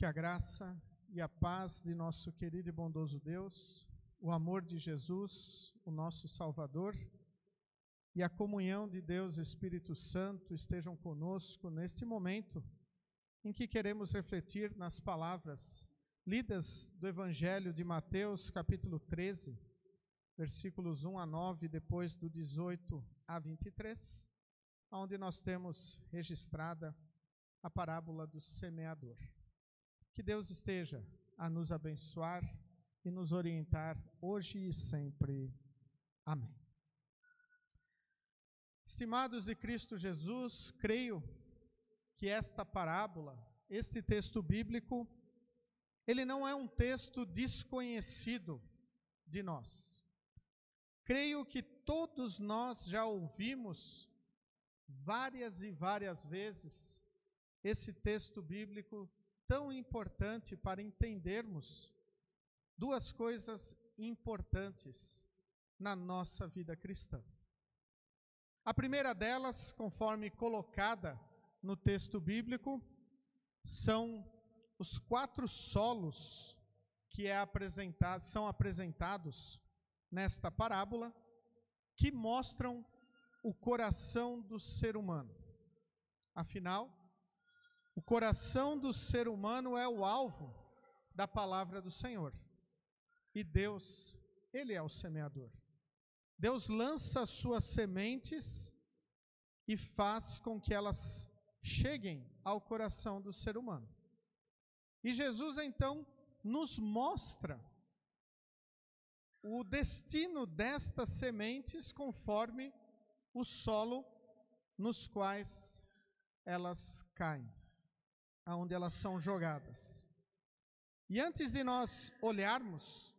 Que a graça e a paz de nosso querido e bondoso Deus, o amor de Jesus, o nosso Salvador, e a comunhão de Deus Espírito Santo estejam conosco neste momento em que queremos refletir nas palavras lidas do Evangelho de Mateus, capítulo 13, versículos 1 a 9, depois do 18 a 23, onde nós temos registrada a parábola do semeador. Que Deus esteja a nos abençoar e nos orientar hoje e sempre. Amém. Estimados de Cristo Jesus, creio que esta parábola, este texto bíblico, ele não é um texto desconhecido de nós. Creio que todos nós já ouvimos várias e várias vezes esse texto bíblico tão importante para entendermos duas coisas importantes na nossa vida cristã. A primeira delas, conforme colocada no texto bíblico, são os 4 solos que são apresentados nesta parábola, que mostram o coração do ser humano. Afinal, o coração do ser humano é o alvo da palavra do Senhor. E Deus, Ele é o semeador. Deus lança suas sementes e faz com que elas cheguem ao coração do ser humano. E Jesus, então, nos mostra o destino destas sementes conforme o solo nos quais elas caem, aonde elas são jogadas. E antes de nós olharmos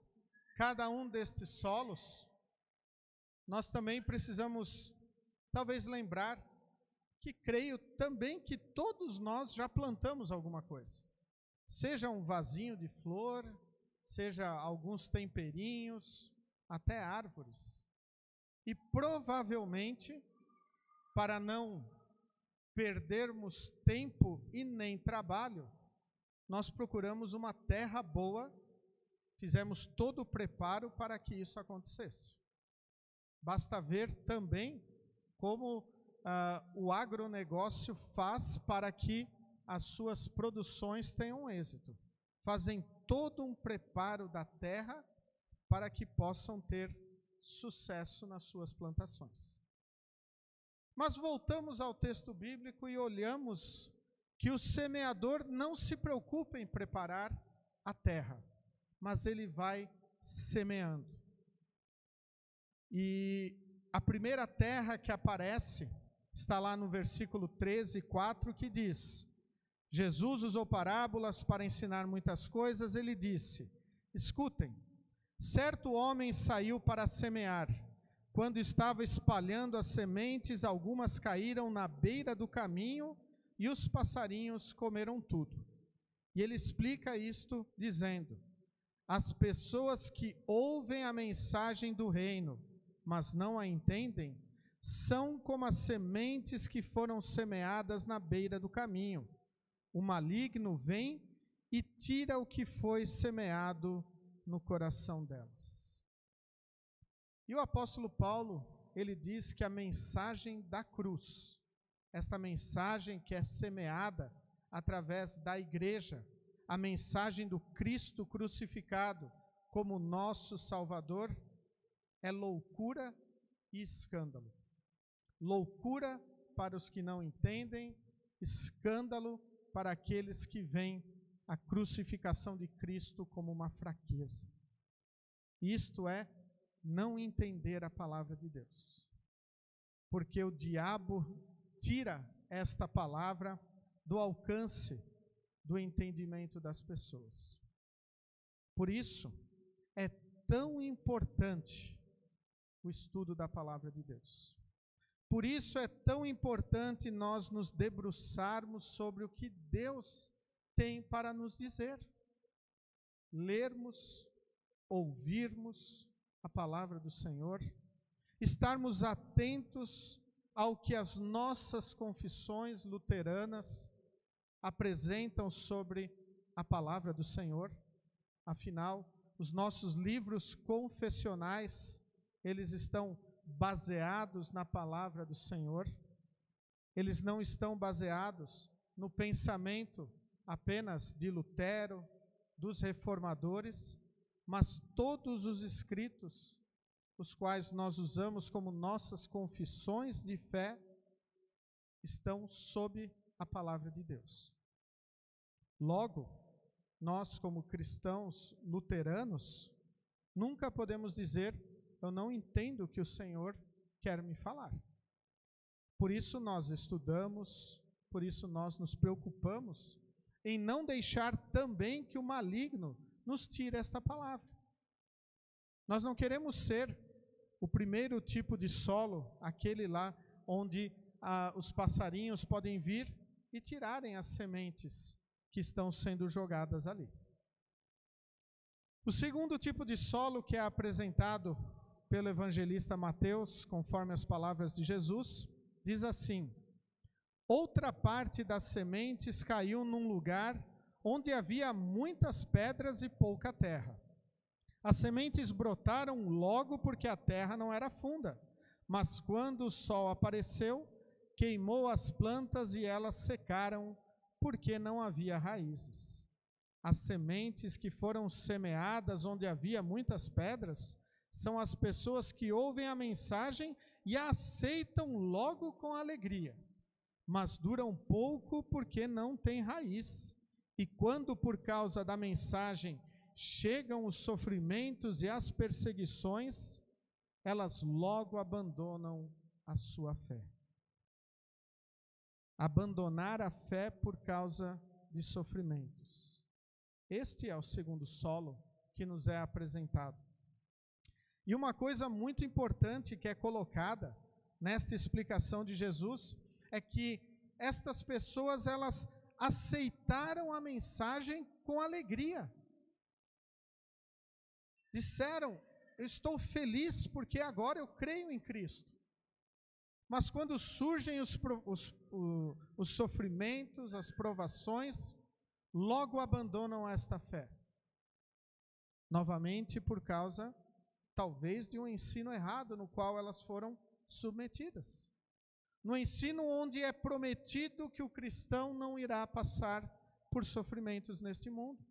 cada um destes solos, nós também precisamos talvez lembrar que creio também que todos nós já plantamos alguma coisa. Seja um vasinho de flor, seja alguns temperinhos, até árvores. E provavelmente, para não perdermos tempo e nem trabalho, nós procuramos uma terra boa, fizemos todo o preparo para que isso acontecesse. Basta ver também como o agronegócio faz para que as suas produções tenham êxito. Fazem todo um preparo da terra para que possam ter sucesso nas suas plantações. Mas voltamos ao texto bíblico e olhamos que o semeador não se preocupa em preparar a terra, mas ele vai semeando. E a primeira terra que aparece está lá no versículo 13, 4, que diz: Jesus usou parábolas para ensinar muitas coisas. Ele disse: escutem, certo homem saiu para semear. Quando estava espalhando as sementes, algumas caíram na beira do caminho e os passarinhos comeram tudo. E ele explica isto dizendo: as pessoas que ouvem a mensagem do reino, mas não a entendem, são como as sementes que foram semeadas na beira do caminho. O maligno vem e tira o que foi semeado no coração delas. E o apóstolo Paulo, ele diz que a mensagem da cruz, esta mensagem que é semeada através da igreja, a mensagem do Cristo crucificado como nosso Salvador, é loucura e escândalo. Loucura para os que não entendem, escândalo para aqueles que veem a crucificação de Cristo como uma fraqueza. Isto é não entender a palavra de Deus. Porque o diabo tira esta palavra do alcance do entendimento das pessoas. Por isso, é tão importante o estudo da palavra de Deus. Por isso é tão importante nós nos debruçarmos sobre o que Deus tem para nos dizer. Lermos, ouvirmos a palavra do Senhor, estarmos atentos ao que as nossas confissões luteranas apresentam sobre a palavra do Senhor. Afinal, os nossos livros confessionais, eles estão baseados na palavra do Senhor. Eles não estão baseados no pensamento apenas de Lutero, dos reformadores, mas todos os escritos, os quais nós usamos como nossas confissões de fé, estão sob a palavra de Deus. Logo, nós como cristãos luteranos, nunca podemos dizer, eu não entendo o que o Senhor quer me falar. Por isso nós estudamos, por isso nós nos preocupamos em não deixar também que o maligno nos tire esta palavra. Nós não queremos ser o primeiro tipo de solo, aquele lá onde os passarinhos podem vir e tirarem as sementes que estão sendo jogadas ali. O segundo tipo de solo que é apresentado pelo evangelista Mateus, conforme as palavras de Jesus, diz assim: outra parte das sementes caiu num lugar onde havia muitas pedras e pouca terra. As sementes brotaram logo porque a terra não era funda, mas quando o sol apareceu, queimou as plantas e elas secaram, porque não havia raízes. As sementes que foram semeadas onde havia muitas pedras são as pessoas que ouvem a mensagem e a aceitam logo com alegria, mas duram pouco porque não têm raiz. E quando por causa da mensagem chegam os sofrimentos e as perseguições, elas logo abandonam a sua fé. Abandonar a fé por causa de sofrimentos. Este é o segundo solo que nos é apresentado. E uma coisa muito importante que é colocada nesta explicação de Jesus é que estas pessoas, elas aceitaram a mensagem com alegria. Disseram, eu estou feliz porque agora eu creio em Cristo. Mas quando surgem os sofrimentos, as provações, logo abandonam esta fé. Novamente por causa, talvez, de um ensino errado no qual elas foram submetidas. No ensino onde é prometido que o cristão não irá passar por sofrimentos neste mundo.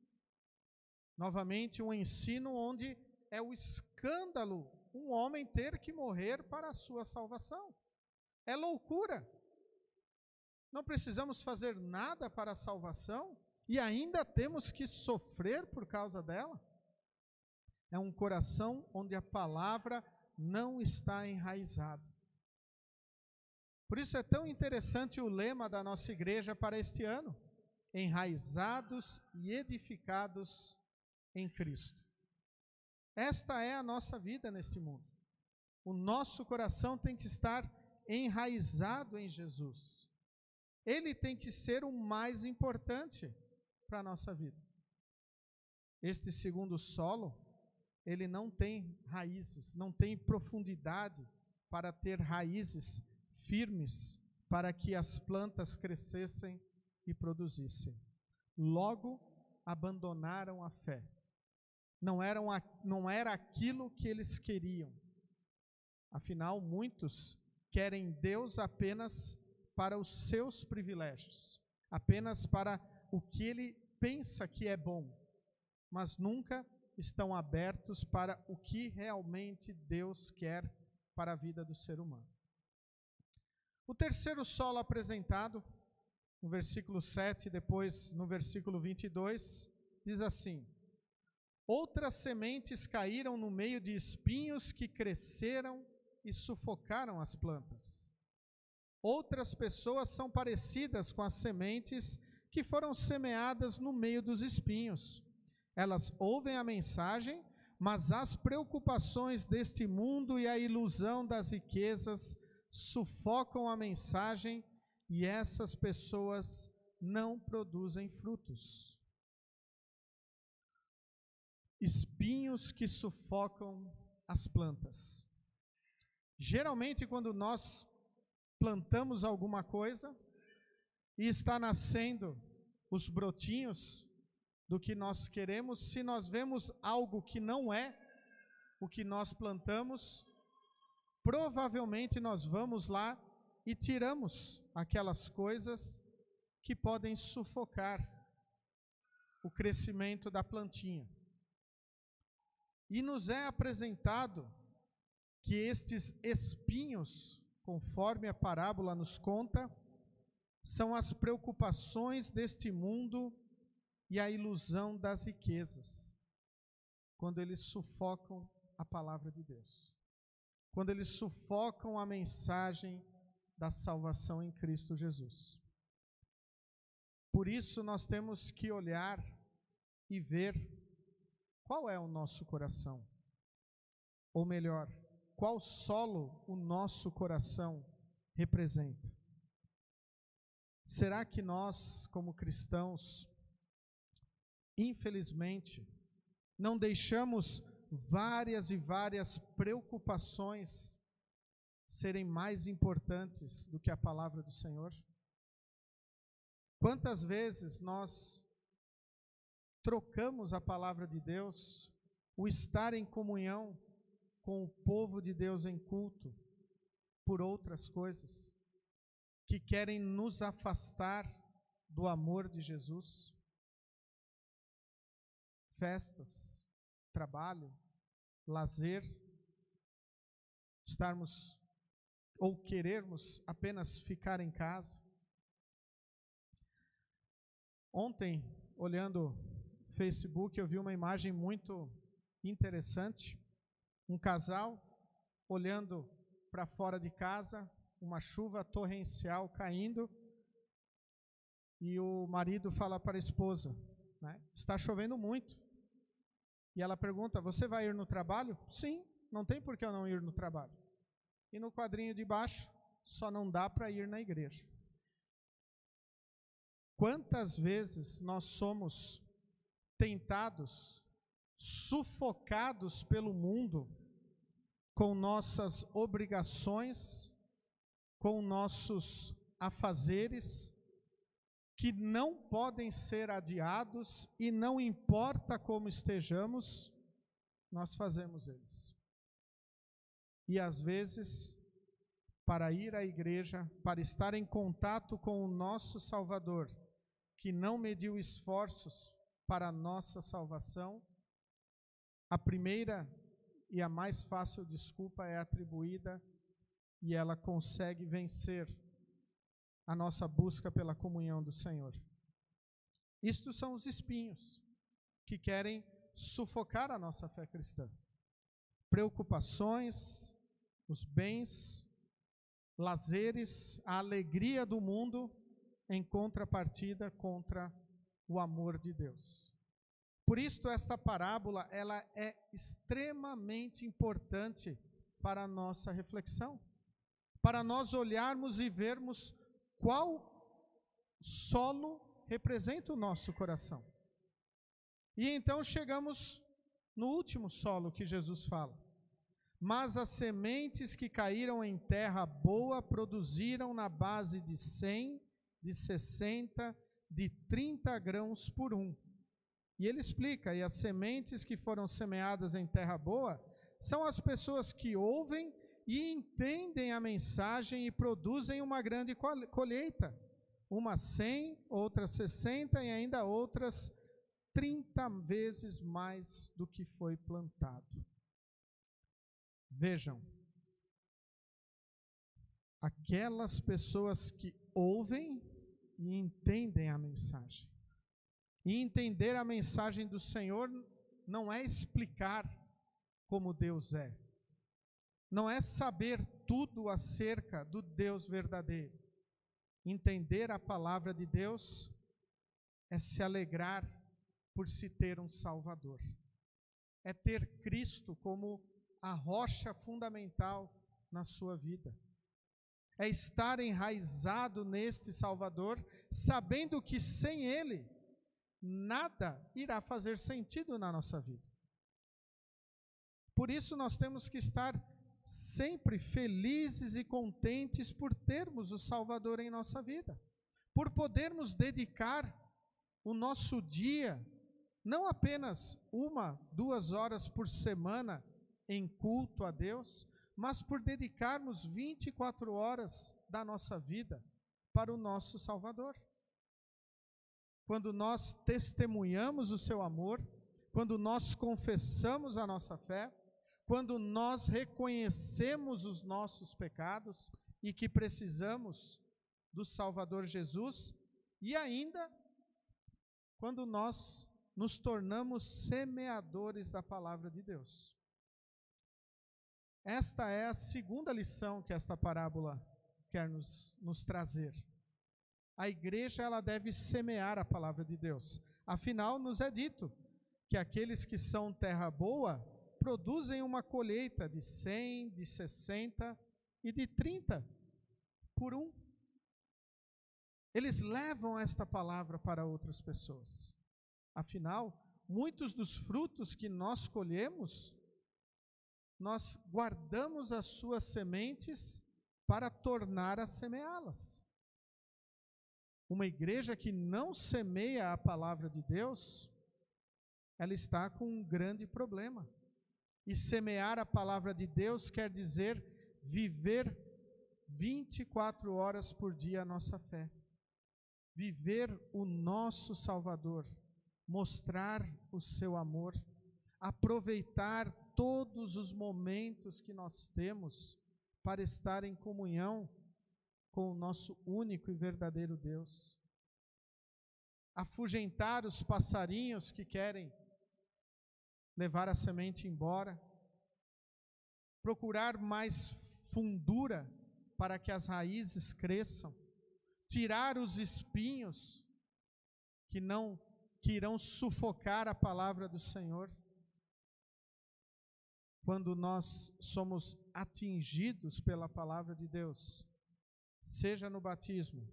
Novamente, um ensino onde é o escândalo um homem ter que morrer para a sua salvação. É loucura. Não precisamos fazer nada para a salvação e ainda temos que sofrer por causa dela. É um coração onde a palavra não está enraizada. Por isso é tão interessante o lema da nossa igreja para este ano: enraizados e edificados em Cristo. Esta é a nossa vida neste mundo. O nosso coração tem que estar enraizado em Jesus. Ele tem que ser o mais importante para a nossa vida. Este segundo solo, ele não tem raízes, não tem profundidade para ter raízes firmes para que as plantas crescessem e produzissem. Logo, abandonaram a fé. Não era aquilo que eles queriam. Afinal, muitos querem Deus apenas para os seus privilégios, apenas para o que ele pensa que é bom, mas nunca estão abertos para o que realmente Deus quer para a vida do ser humano. O terceiro solo apresentado, no versículo 7, depois no versículo 22, diz assim: outras sementes caíram no meio de espinhos que cresceram e sufocaram as plantas. Outras pessoas são parecidas com as sementes que foram semeadas no meio dos espinhos. Elas ouvem a mensagem, mas as preocupações deste mundo e a ilusão das riquezas sufocam a mensagem e essas pessoas não produzem frutos. Espinhos que sufocam as plantas. Geralmente, quando nós plantamos alguma coisa e está nascendo os brotinhos, do que nós queremos, se nós vemos algo que não é o que nós plantamos, provavelmente nós vamos lá e tiramos aquelas coisas que podem sufocar o crescimento da plantinha. E nos é apresentado que estes espinhos, conforme a parábola nos conta, são as preocupações deste mundo e a ilusão das riquezas, quando eles sufocam a palavra de Deus, quando eles sufocam a mensagem da salvação em Cristo Jesus. Por isso nós temos que olhar e ver qual é o nosso coração, ou melhor, qual solo o nosso coração representa. Será que nós, como cristãos, infelizmente, não deixamos várias e várias preocupações serem mais importantes do que a palavra do Senhor? Quantas vezes nós trocamos a palavra de Deus, o estar em comunhão com o povo de Deus em culto, por outras coisas que querem nos afastar do amor de Jesus? Festas, trabalho, lazer, estarmos ou querermos apenas ficar em casa. Ontem, olhando o Facebook, eu vi uma imagem muito interessante. Um casal olhando para fora de casa, uma chuva torrencial caindo, e o marido fala para a esposa, né, está chovendo muito. E ela pergunta, você vai ir no trabalho? Sim, não tem por que eu não ir no trabalho. E no quadrinho de baixo, só não dá para ir na igreja. Quantas vezes nós somos tentados, sufocados pelo mundo, com nossas obrigações, com nossos afazeres, que não podem ser adiados, e não importa como estejamos, nós fazemos eles. E às vezes, para ir à igreja, para estar em contato com o nosso Salvador, que não mediu esforços para a nossa salvação, a primeira e a mais fácil desculpa é atribuída, e ela consegue vencer a nossa busca pela comunhão do Senhor. Isto são os espinhos que querem sufocar a nossa fé cristã. Preocupações, os bens, lazeres, a alegria do mundo, em contrapartida contra o amor de Deus. Por isso, esta parábola, ela é extremamente importante para a nossa reflexão, para nós olharmos e vermos qual solo representa o nosso coração. E então chegamos no último solo que Jesus fala. Mas as sementes que caíram em terra boa produziram na base de 100, de 60, de 30 grãos por um. E ele explica, e as sementes que foram semeadas em terra boa são as pessoas que ouvem e entendem a mensagem e produzem uma grande colheita. Umas 100, outras 60 e ainda outras 30 vezes mais do que foi plantado. Vejam, aquelas pessoas que ouvem e entendem a mensagem. E entender a mensagem do Senhor não é explicar como Deus é. Não é saber tudo acerca do Deus verdadeiro. Entender a palavra de Deus é se alegrar por se ter um Salvador. É ter Cristo como a rocha fundamental na sua vida. É estar enraizado neste Salvador, sabendo que sem Ele, nada irá fazer sentido na nossa vida. Por isso nós temos que estar sempre felizes e contentes por termos o Salvador em nossa vida, por podermos dedicar o nosso dia não apenas 1, 2 horas por semana em culto a Deus, mas por dedicarmos 24 horas da nossa vida para o nosso Salvador. Quando nós testemunhamos o seu amor, quando nós confessamos a nossa fé, quando nós reconhecemos os nossos pecados e que precisamos do Salvador Jesus, e ainda quando nós nos tornamos semeadores da palavra de Deus. Esta é a segunda lição que esta parábola quer nos trazer. A igreja, ela deve semear a palavra de Deus. Afinal, nos é dito que aqueles que são terra boa produzem uma colheita de 100, de 60 e de 30 por 1. Eles levam esta palavra para outras pessoas. Afinal, muitos dos frutos que nós colhemos, nós guardamos as suas sementes para tornar a semeá-las. Uma igreja que não semeia a palavra de Deus, ela está com um grande problema. E semear a palavra de Deus quer dizer viver 24 horas por dia a nossa fé. Viver o nosso Salvador, mostrar o seu amor, aproveitar todos os momentos que nós temos para estar em comunhão com o nosso único e verdadeiro Deus. Afugentar os passarinhos que querem levar a semente embora. Procurar mais fundura para que as raízes cresçam. Tirar os espinhos que irão sufocar a palavra do Senhor. Quando nós somos atingidos pela palavra de Deus, seja no batismo,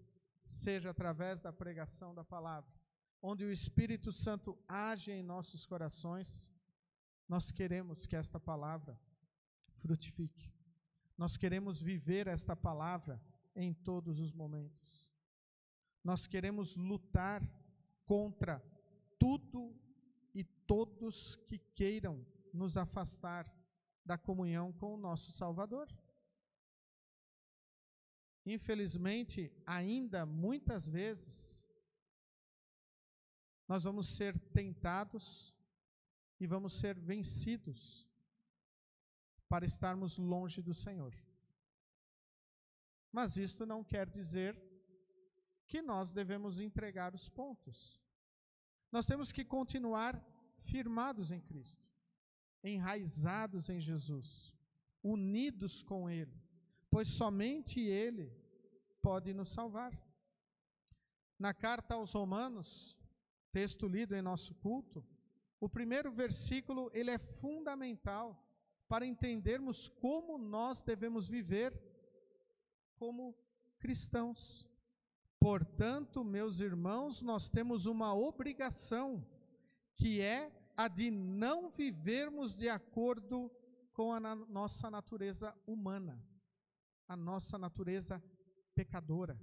seja através da pregação da palavra, onde o Espírito Santo age em nossos corações, nós queremos que esta palavra frutifique. Nós queremos viver esta palavra em todos os momentos. Nós queremos lutar contra tudo e todos que queiram nos afastar da comunhão com o nosso Salvador. Infelizmente, ainda muitas vezes, nós vamos ser tentados e vamos ser vencidos para estarmos longe do Senhor. Mas isto não quer dizer que nós devemos entregar os pontos. Nós temos que continuar firmados em Cristo, enraizados em Jesus, unidos com Ele, pois somente Ele pode nos salvar. Na carta aos Romanos, texto lido em nosso culto, o primeiro versículo, ele é fundamental para entendermos como nós devemos viver como cristãos. Portanto, meus irmãos, nós temos uma obrigação, que é a de não vivermos de acordo com a nossa natureza humana, a nossa natureza pecadora.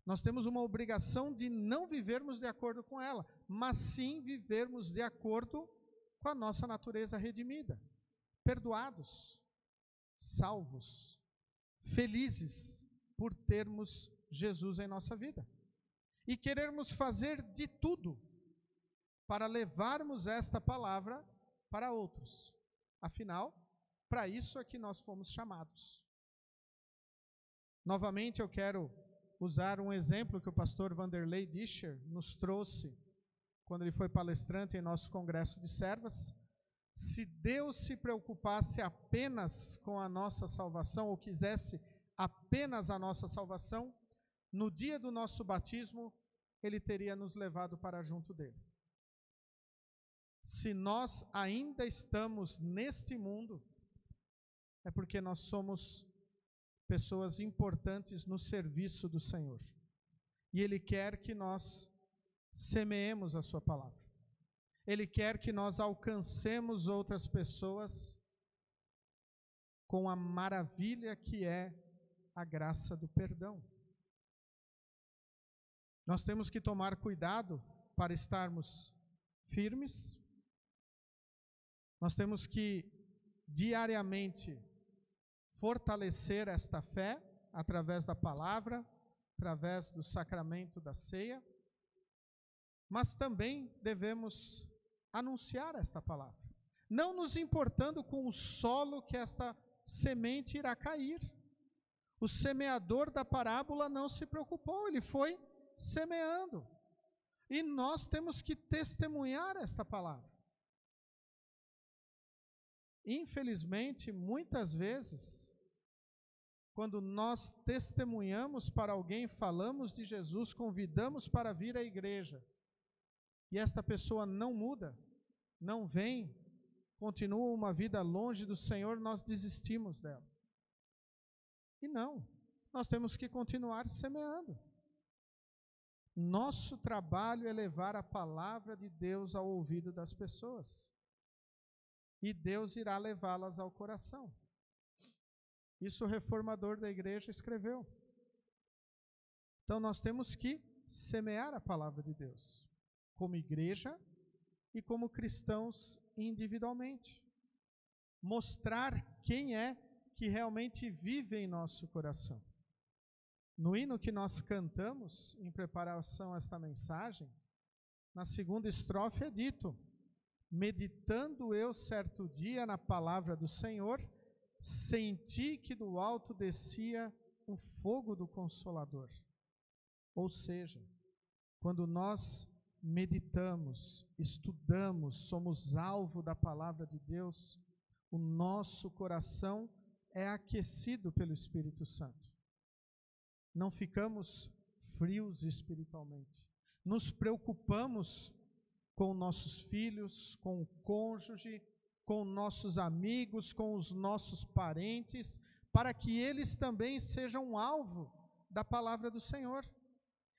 Nós temos uma obrigação de não vivermos de acordo com ela, mas sim vivermos de acordo com a nossa natureza redimida, perdoados, salvos, felizes por termos Jesus em nossa vida e querermos fazer de tudo para levarmos esta palavra para outros. Afinal, para isso é que nós fomos chamados. Novamente eu quero usar um exemplo que o pastor Vanderlei Discher nos trouxe quando ele foi palestrante em nosso congresso de servas. Se Deus se preocupasse apenas com a nossa salvação, ou quisesse apenas a nossa salvação, no dia do nosso batismo, Ele teria nos levado para junto dEle. Se nós ainda estamos neste mundo, é porque nós somos pessoas importantes no serviço do Senhor. E Ele quer que nós semeemos a sua palavra. Ele quer que nós alcancemos outras pessoas com a maravilha que é a graça do perdão. Nós temos que tomar cuidado para estarmos firmes. Nós temos que diariamente fortalecer esta fé através da palavra, através do sacramento da ceia, mas também devemos anunciar esta palavra, não nos importando com o solo que esta semente irá cair. O semeador da parábola não se preocupou, ele foi semeando. E nós temos que testemunhar esta palavra. Infelizmente, muitas vezes, quando nós testemunhamos para alguém, falamos de Jesus, convidamos para vir à igreja, e esta pessoa não muda, não vem, continua uma vida longe do Senhor, nós desistimos dela. E não, nós temos que continuar semeando. Nosso trabalho é levar a palavra de Deus ao ouvido das pessoas. E Deus irá levá-las ao coração. Isso o reformador da igreja escreveu. Então nós temos que semear a palavra de Deus, como igreja e como cristãos individualmente. Mostrar quem é que realmente vive em nosso coração. No hino que nós cantamos em preparação a esta mensagem, na segunda estrofe é dito: meditando eu certo dia na palavra do Senhor, senti que do alto descia o fogo do Consolador. Ou seja, quando nós meditamos, estudamos, somos alvo da palavra de Deus, o nosso coração é aquecido pelo Espírito Santo. Não ficamos frios espiritualmente. Nos preocupamos com nossos filhos, com o cônjuge, com nossos amigos, com os nossos parentes, para que eles também sejam alvo da palavra do Senhor.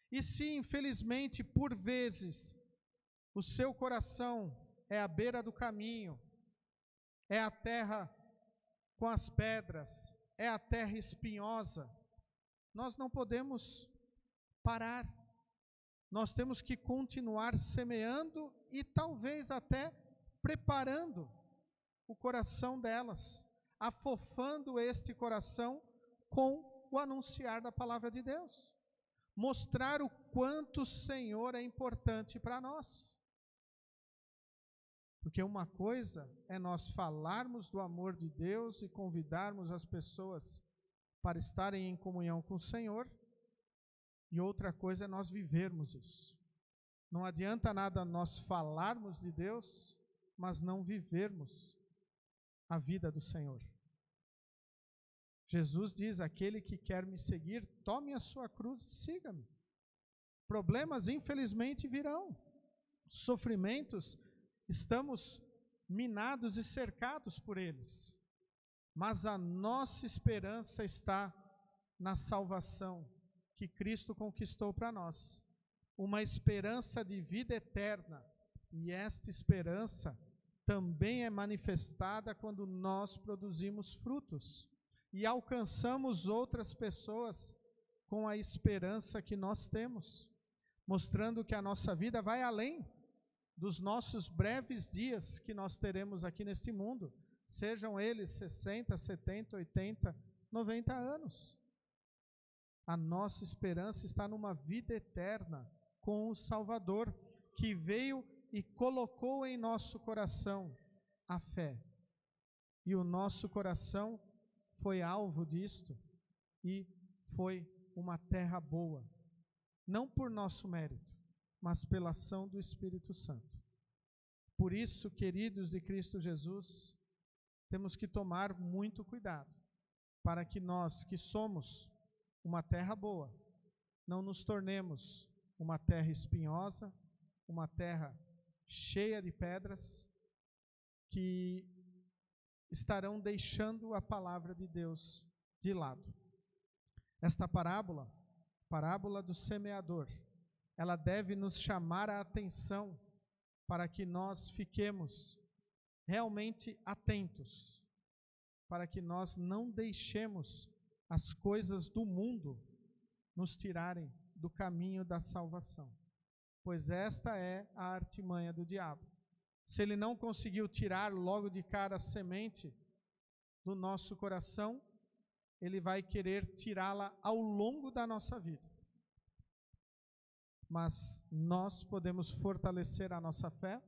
E se, infelizmente, por vezes, o seu coração é à beira do caminho, é a terra com as pedras, é a terra espinhosa, nós não podemos parar. Nós temos que continuar semeando e talvez até preparando o coração delas, afofando este coração com o anunciar da palavra de Deus. Mostrar o quanto o Senhor é importante para nós. Porque uma coisa é nós falarmos do amor de Deus e convidarmos as pessoas para estarem em comunhão com o Senhor, e outra coisa é nós vivermos isso. Não adianta nada nós falarmos de Deus, mas não vivermos a vida do Senhor. Jesus diz: aquele que quer me seguir, tome a sua cruz e siga-me. Problemas, infelizmente, virão. Sofrimentos, estamos minados e cercados por eles. Mas a nossa esperança está na salvação que Cristo conquistou para nós. Uma esperança de vida eterna. E esta esperança também é manifestada quando nós produzimos frutos e alcançamos outras pessoas com a esperança que nós temos, mostrando que a nossa vida vai além dos nossos breves dias que nós teremos aqui neste mundo, sejam eles 60, 70, 80, 90 anos. A nossa esperança está numa vida eterna com o Salvador, que veio e colocou em nosso coração a fé. E o nosso coração foi alvo disto e foi uma terra boa, não por nosso mérito, mas pela ação do Espírito Santo. Por isso, queridos de Cristo Jesus, temos que tomar muito cuidado, para que nós, que somos uma terra boa, não nos tornemos uma terra espinhosa, uma terra cheia de pedras, que estarão deixando a palavra de Deus de lado. Esta parábola do semeador, ela deve nos chamar a atenção para que nós fiquemos realmente atentos, para que nós não deixemos as coisas do mundo nos tirarem do caminho da salvação. pois esta é a artimanha do diabo. Se ele não conseguiu tirar logo de cara a semente do nosso coração, ele vai querer tirá-la ao longo da nossa vida. Mas nós podemos fortalecer a nossa fé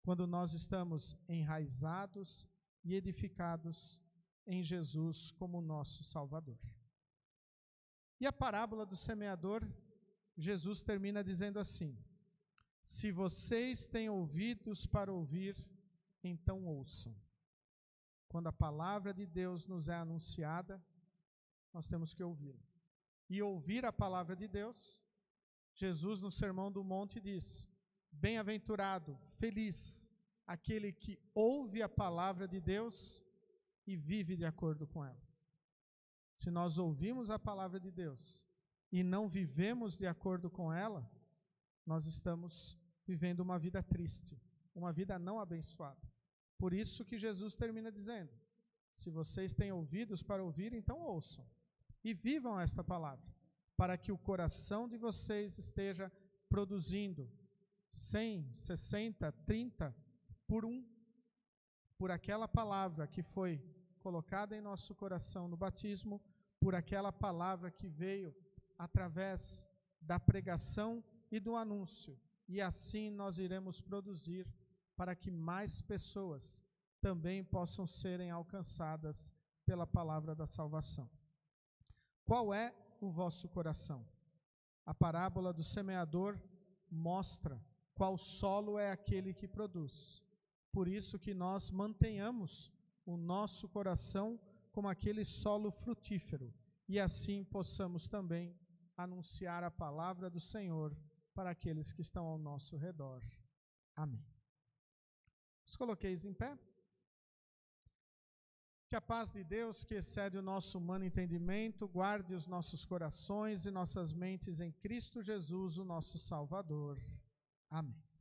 quando nós estamos enraizados e edificados em Jesus como nosso Salvador. E a parábola do semeador, Jesus termina dizendo assim: se vocês têm ouvidos para ouvir, então ouçam. Quando a palavra de Deus nos é anunciada, nós temos que ouvi-la. E ouvir a palavra de Deus, Jesus no Sermão do Monte diz: bem-aventurado, feliz, aquele que ouve a palavra de Deus e vive de acordo com ela. Se nós ouvimos a palavra de Deus e não vivemos de acordo com ela, nós estamos vivendo uma vida triste, uma vida não abençoada. Por isso que Jesus termina dizendo: se vocês têm ouvidos para ouvir, então ouçam. E vivam esta palavra, para que o coração de vocês esteja produzindo 100, 60, 30 por 1, por aquela palavra que foi colocada em nosso coração no batismo, por aquela palavra que veio através da pregação e do anúncio. E assim nós iremos produzir para que mais pessoas também possam serem alcançadas pela palavra da salvação. Qual é o vosso coração? A parábola do semeador mostra qual solo é aquele que produz. Por isso que nós mantenhamos o nosso coração como aquele solo frutífero, e assim possamos também anunciar a palavra do Senhor para aqueles que estão ao nosso redor. Amém. Os coloqueis em pé. Que a paz de Deus, que excede o nosso humano entendimento, guarde os nossos corações e nossas mentes em Cristo Jesus, o nosso Salvador. Amém.